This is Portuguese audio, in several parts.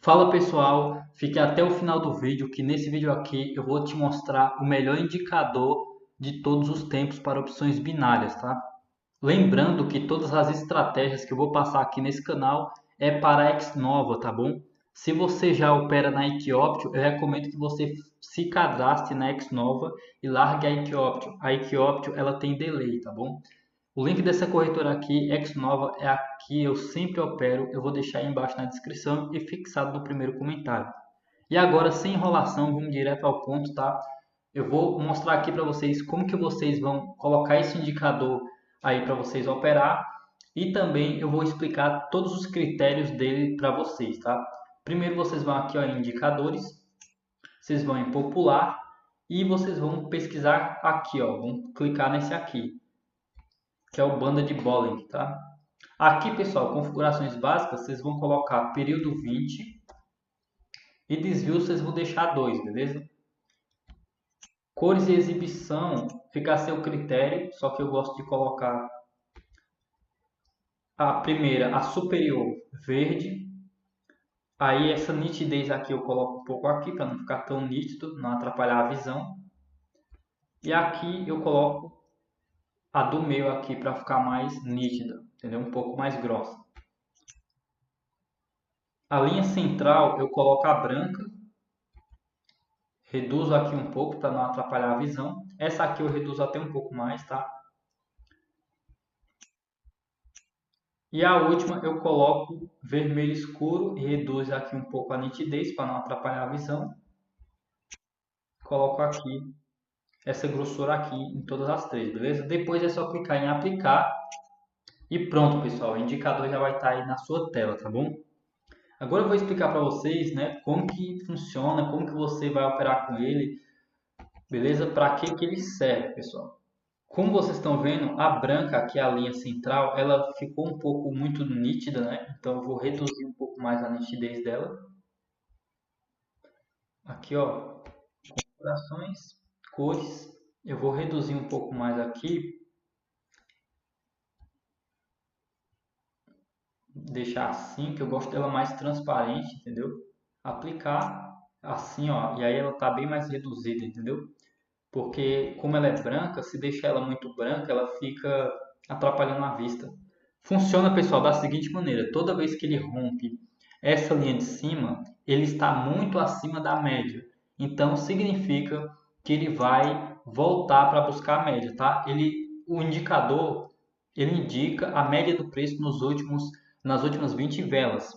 Fala pessoal, fique até o final do vídeo que nesse vídeo aqui eu vou te mostrar o melhor indicador de todos os tempos para opções binárias, tá? Lembrando que todas as estratégias que eu vou passar aqui nesse canal é para a Xnova, tá bom? Se você já opera na Equioptio, eu recomendo que você se cadastre na Xnova e largue a Equioptio. A Equioptio ela tem delay, tá bom? O link dessa corretora aqui, Xnova, é a que eu sempre opero. Eu vou deixar aí embaixo na descrição e fixado no primeiro comentário. E agora, sem enrolação, vamos direto ao ponto, tá? Eu vou mostrar aqui para vocês como que vocês vão colocar esse indicador aí para vocês operar. E também eu vou explicar todos os critérios dele para vocês, tá? Primeiro vocês vão aqui ó, em indicadores, vocês vão em popular e vocês vão pesquisar aqui, ó, vão clicar nesse aqui, que é o banda de Bollinger, tá? Aqui, pessoal, configurações básicas, vocês vão colocar período 20 e desvio vocês vão deixar 2, beleza? Cores e exibição fica a seu critério, só que eu gosto de colocar a primeira, a superior, verde. Aí essa nitidez aqui eu coloco um pouco aqui para não ficar tão nítido, não atrapalhar a visão. E aqui eu coloco a do meio aqui para ficar mais nítida, entendeu? Um pouco mais grossa. A linha central eu coloco a branca, reduzo aqui um pouco para não atrapalhar a visão. Essa aqui eu reduzo até um pouco mais, tá? E a última eu coloco vermelho escuro e reduzo aqui um pouco a nitidez para não atrapalhar a visão. Coloco aqui essa grossura aqui em todas as três, beleza? Depois é só clicar em aplicar e pronto, pessoal. O indicador já vai estar aí na sua tela, tá bom? Agora eu vou explicar para vocês, né, como que funciona, como que você vai operar com ele, beleza? Para que ele serve, pessoal? Como vocês estão vendo, a branca, que é a linha central, ela ficou um pouco muito nítida, né? Então eu vou reduzir um pouco mais a nitidez dela. Aqui, ó, configurações, cores. Eu vou reduzir um pouco mais aqui, deixar assim, que eu gosto dela mais transparente, entendeu? Aplicar assim, ó, e aí ela tá bem mais reduzida, entendeu? Porque como ela é branca, se deixar ela muito branca, ela fica atrapalhando a vista. Funciona, pessoal, da seguinte maneira: toda vez que ele rompe essa linha de cima, ele está muito acima da média. Então significa que ele vai voltar para buscar a média, tá? O indicador, ele indica a média do preço nas últimas 20 velas.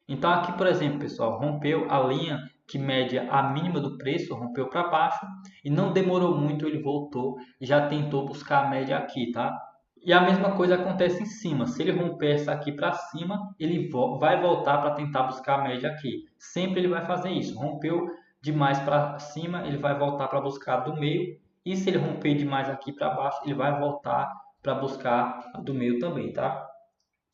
Então aqui, por exemplo, pessoal, rompeu a linha que mede a mínima do preço, rompeu para baixo e não demorou muito, ele voltou e já tentou buscar a média aqui, tá? E a mesma coisa acontece em cima. Se ele romper essa aqui para cima, ele vai voltar para tentar buscar a média aqui. Sempre ele vai fazer isso. Rompeu demais para cima, ele vai voltar para buscar a do meio. E se ele romper demais aqui para baixo, ele vai voltar para buscar a do meio também, tá?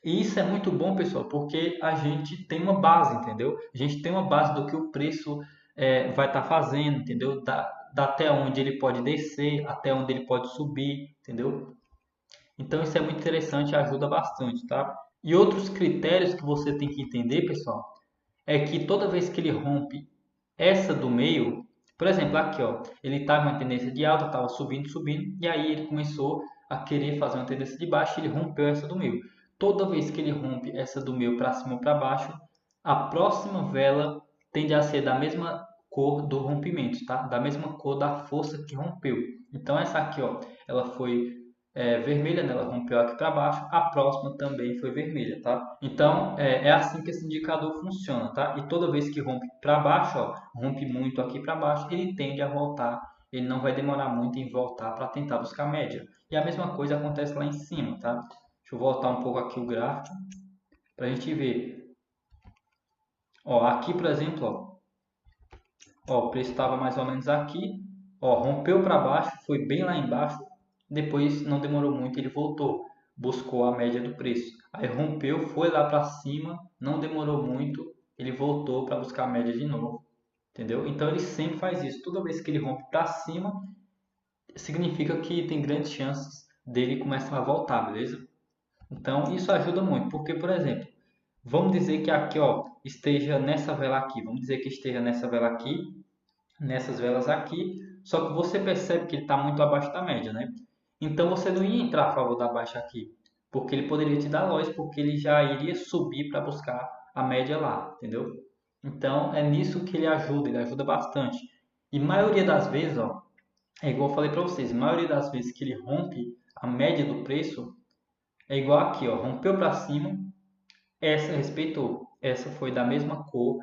E isso é muito bom, pessoal, porque a gente tem uma base, entendeu? A gente tem uma base do que o preço vai estar fazendo, entendeu? Da até onde ele pode descer, até onde ele pode subir, entendeu? Então isso é muito interessante, ajuda bastante, tá? E outros critérios que você tem que entender, pessoal, é que toda vez que ele rompe essa do meio, por exemplo, aqui, ó, ele estava em uma tendência de alta, estava subindo, subindo, e aí ele começou a querer fazer uma tendência de baixo e ele rompeu essa do meio. Toda vez que ele rompe essa do meio para cima ou para baixo, a próxima vela tende a ser da mesma cor do rompimento, tá? Da mesma cor da força que rompeu. Então essa aqui, ó, ela foi vermelha, né? Ela rompeu aqui para baixo, a próxima também foi vermelha, tá? Então é assim que esse indicador funciona, tá? E toda vez que rompe para baixo, ó, rompe muito aqui para baixo, ele tende a voltar, ele não vai demorar muito em voltar para tentar buscar a média. E a mesma coisa acontece lá em cima, tá? Deixa eu voltar um pouco aqui o gráfico para a gente ver. Ó, aqui, por exemplo, ó, o preço estava mais ou menos aqui, ó, rompeu para baixo, foi bem lá embaixo, depois não demorou muito, ele voltou, buscou a média do preço. Aí rompeu, foi lá para cima, não demorou muito, ele voltou para buscar a média de novo, entendeu? Então ele sempre faz isso. Toda vez que ele rompe para cima, significa que tem grandes chances dele começar a voltar, beleza? Então isso ajuda muito, porque por exemplo, Vamos dizer que aqui, ó, esteja nessa vela aqui. Vamos dizer que esteja nessa vela aqui, nessas velas aqui. Só que você percebe que ele está muito abaixo da média, né? Então você não ia entrar a favor da baixa aqui, porque ele poderia te dar loss, porque ele já iria subir para buscar a média lá, entendeu? Então é nisso que ele ajuda bastante. E maioria das vezes, ó, é igual eu falei para vocês, a maioria das vezes que ele rompe a média do preço é igual aqui, ó, rompeu para cima, essa respeitou, essa foi da mesma cor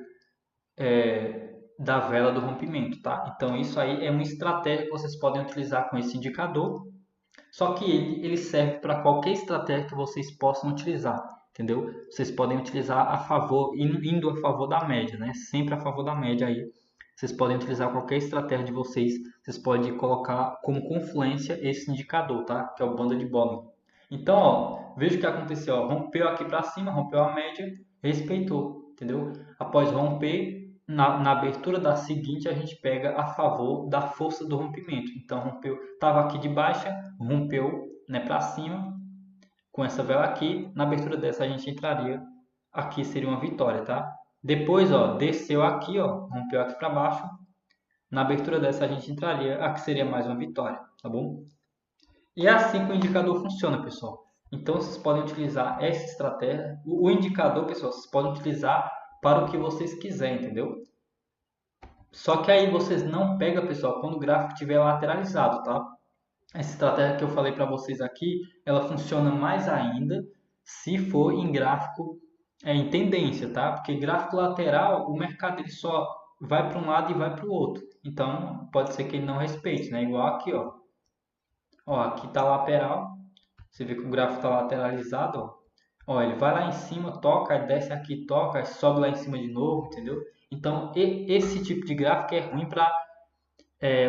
da vela do rompimento, tá? Então isso aí é uma estratégia que vocês podem utilizar com esse indicador. Só que ele serve para qualquer estratégia que vocês possam utilizar, entendeu? Vocês podem utilizar a favor, indo a favor da média, né? Sempre a favor da média aí. Vocês podem utilizar qualquer estratégia de vocês. Vocês podem colocar como confluência esse indicador, tá? Que é o banda de Bollinger. Então, ó, veja o que aconteceu. Ó, rompeu aqui para cima, rompeu a média, respeitou, entendeu? Após romper, na abertura da seguinte, a gente pega a favor da força do rompimento. Então, rompeu, estava aqui de baixa, rompeu, né, para cima, com essa vela aqui. Na abertura dessa, a gente entraria, aqui seria uma vitória, tá? Depois, ó, desceu aqui, ó, rompeu aqui para baixo. Na abertura dessa, a gente entraria, aqui seria mais uma vitória, tá bom? E é assim que o indicador funciona, pessoal. Então, vocês podem utilizar essa estratégia. O indicador, pessoal, vocês podem utilizar para o que vocês quiserem, entendeu? Só que aí vocês não pegam, pessoal, quando o gráfico estiver lateralizado, tá? Essa estratégia que eu falei para vocês aqui, ela funciona mais ainda se for em gráfico em tendência, tá? Porque gráfico lateral, o mercado ele só vai para um lado e vai para o outro. Então, pode ser que ele não respeite, né? Igual aqui, ó. Ó, aqui está lateral. Você vê que o gráfico está lateralizado, ó. Ó, ele vai lá em cima, toca, aí desce aqui, toca, aí sobe lá em cima de novo, entendeu? Então, esse tipo de gráfico é ruim para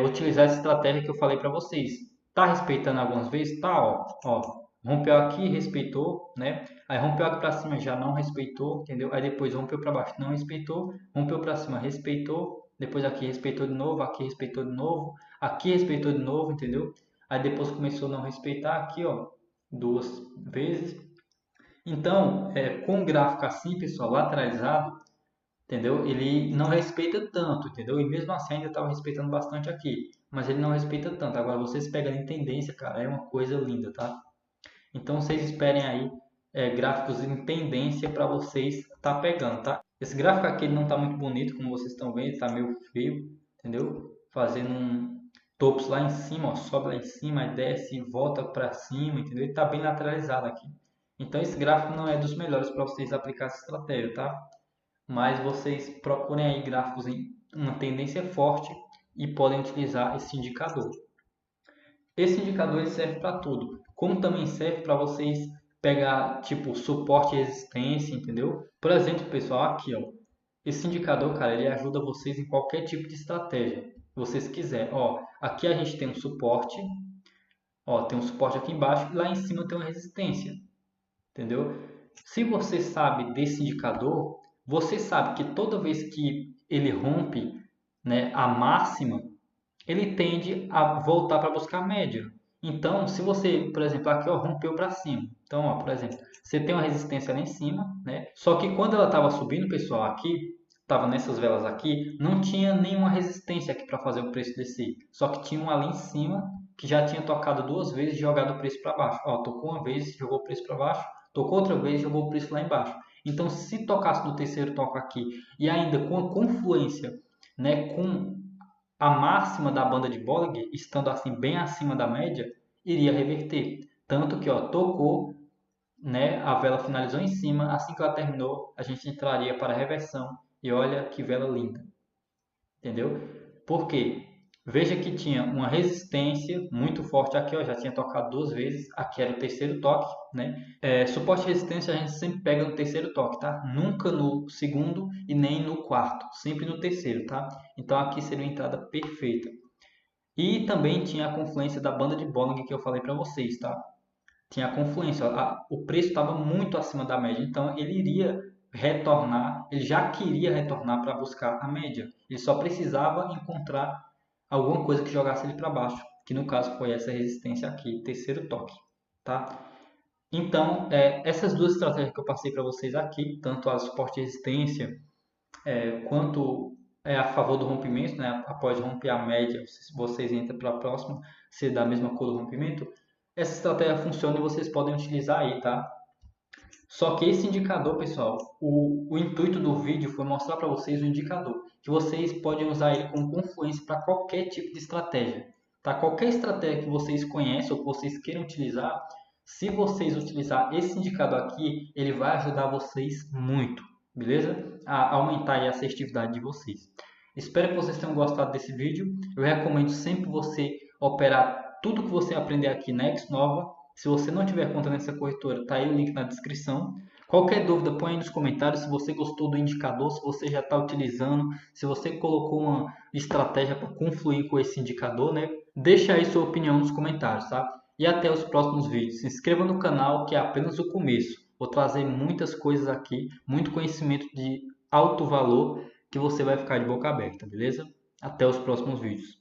utilizar essa estratégia que eu falei para vocês. Tá respeitando algumas vezes? Tá, ó. Rompeu aqui, respeitou, né? Aí rompeu aqui para cima, já não respeitou, entendeu? Aí depois rompeu para baixo, não respeitou. Rompeu para cima, respeitou. Depois aqui respeitou de novo, aqui respeitou de novo, aqui respeitou de novo, entendeu? Aí depois começou a não respeitar aqui, ó, duas vezes. Então, com o gráfico assim, pessoal, lateralizado, entendeu? Ele não respeita tanto, entendeu? E mesmo assim ainda estava respeitando bastante aqui, mas ele não respeita tanto. Agora vocês pegando em tendência, cara, é uma coisa linda, tá? Então vocês esperem aí gráficos em tendência para vocês tá pegando, tá? Esse gráfico aqui ele não está muito bonito, como vocês estão vendo, está meio feio, entendeu? Fazendo um topos lá em cima, ó, sobe lá em cima, aí desce e volta para cima, entendeu? Ele está bem lateralizado aqui. Então esse gráfico não é dos melhores para vocês aplicar essa estratégia, tá? Mas vocês procurem aí gráficos em uma tendência forte e podem utilizar esse indicador. Esse indicador ele serve para tudo, como também serve para vocês pegar tipo suporte e resistência, entendeu? Por exemplo, pessoal, aqui ó, esse indicador, cara, ele ajuda vocês em qualquer tipo de estratégia que vocês quiserem. Ó, aqui a gente tem um suporte, ó, tem um suporte aqui embaixo e lá em cima tem uma resistência, entendeu? Se você sabe desse indicador, você sabe que toda vez que ele rompe, né, a máxima, ele tende a voltar para buscar a média. Então, se você, por exemplo, aqui ó, rompeu para cima. Então, ó, por exemplo, você tem uma resistência lá em cima, né? Só que quando ela estava subindo, pessoal, aqui, estava nessas velas aqui, não tinha nenhuma resistência aqui para fazer o preço descer. Só que tinha uma ali em cima que já tinha tocado duas vezes e jogado o preço para baixo. Ó, tocou uma vez, jogou o preço para baixo, tocou outra vez, jogou o preço lá embaixo. Então, se tocasse no terceiro toque aqui e ainda com a confluência, né, com a máxima da banda de Bollinger, estando assim bem acima da média, iria reverter. Tanto que ó, tocou, né, a vela finalizou em cima, assim que ela terminou, a gente entraria para a reversão. E olha que vela linda, entendeu? Por quê? Veja que tinha uma resistência muito forte aqui, ó, já tinha tocado duas vezes, aqui era o terceiro toque, né? Suporte e resistência a gente sempre pega no terceiro toque, tá? Nunca no segundo e nem no quarto, sempre no terceiro, tá? Então aqui seria uma entrada perfeita. E também tinha a confluência da banda de Bollinger que eu falei para vocês, tá? Tinha a confluência, o preço estava muito acima da média, então ele iria retornar, ele já queria retornar para buscar a média. Ele só precisava encontrar alguma coisa que jogasse ele para baixo, que no caso foi essa resistência aqui, terceiro toque, tá? Então, essas duas estratégias que eu passei para vocês aqui, tanto a suporte e resistência, quanto a favor do rompimento, né? Após romper a média, vocês entram para a próxima, ser da mesma cor do rompimento. Essa estratégia funciona e vocês podem utilizar aí, tá? Só que esse indicador, pessoal, o intuito do vídeo foi mostrar para vocês o indicador, que vocês podem usar ele como confluência para qualquer tipo de estratégia. Tá? Qualquer estratégia que vocês conhecem ou que vocês queiram utilizar, se vocês utilizar esse indicador aqui, ele vai ajudar vocês muito, beleza? A aumentar a assertividade de vocês. Espero que vocês tenham gostado desse vídeo. Eu recomendo sempre você operar tudo que você aprender aqui na Xnova. Se você não tiver conta nessa corretora, tá aí o link na descrição. Qualquer dúvida, põe aí nos comentários se você gostou do indicador, se você já está utilizando, se você colocou uma estratégia para confluir com esse indicador, né? Deixa aí sua opinião nos comentários, tá? E até os próximos vídeos. Se inscreva no canal que é apenas o começo. Vou trazer muitas coisas aqui, muito conhecimento de alto valor que você vai ficar de boca aberta, beleza? Até os próximos vídeos.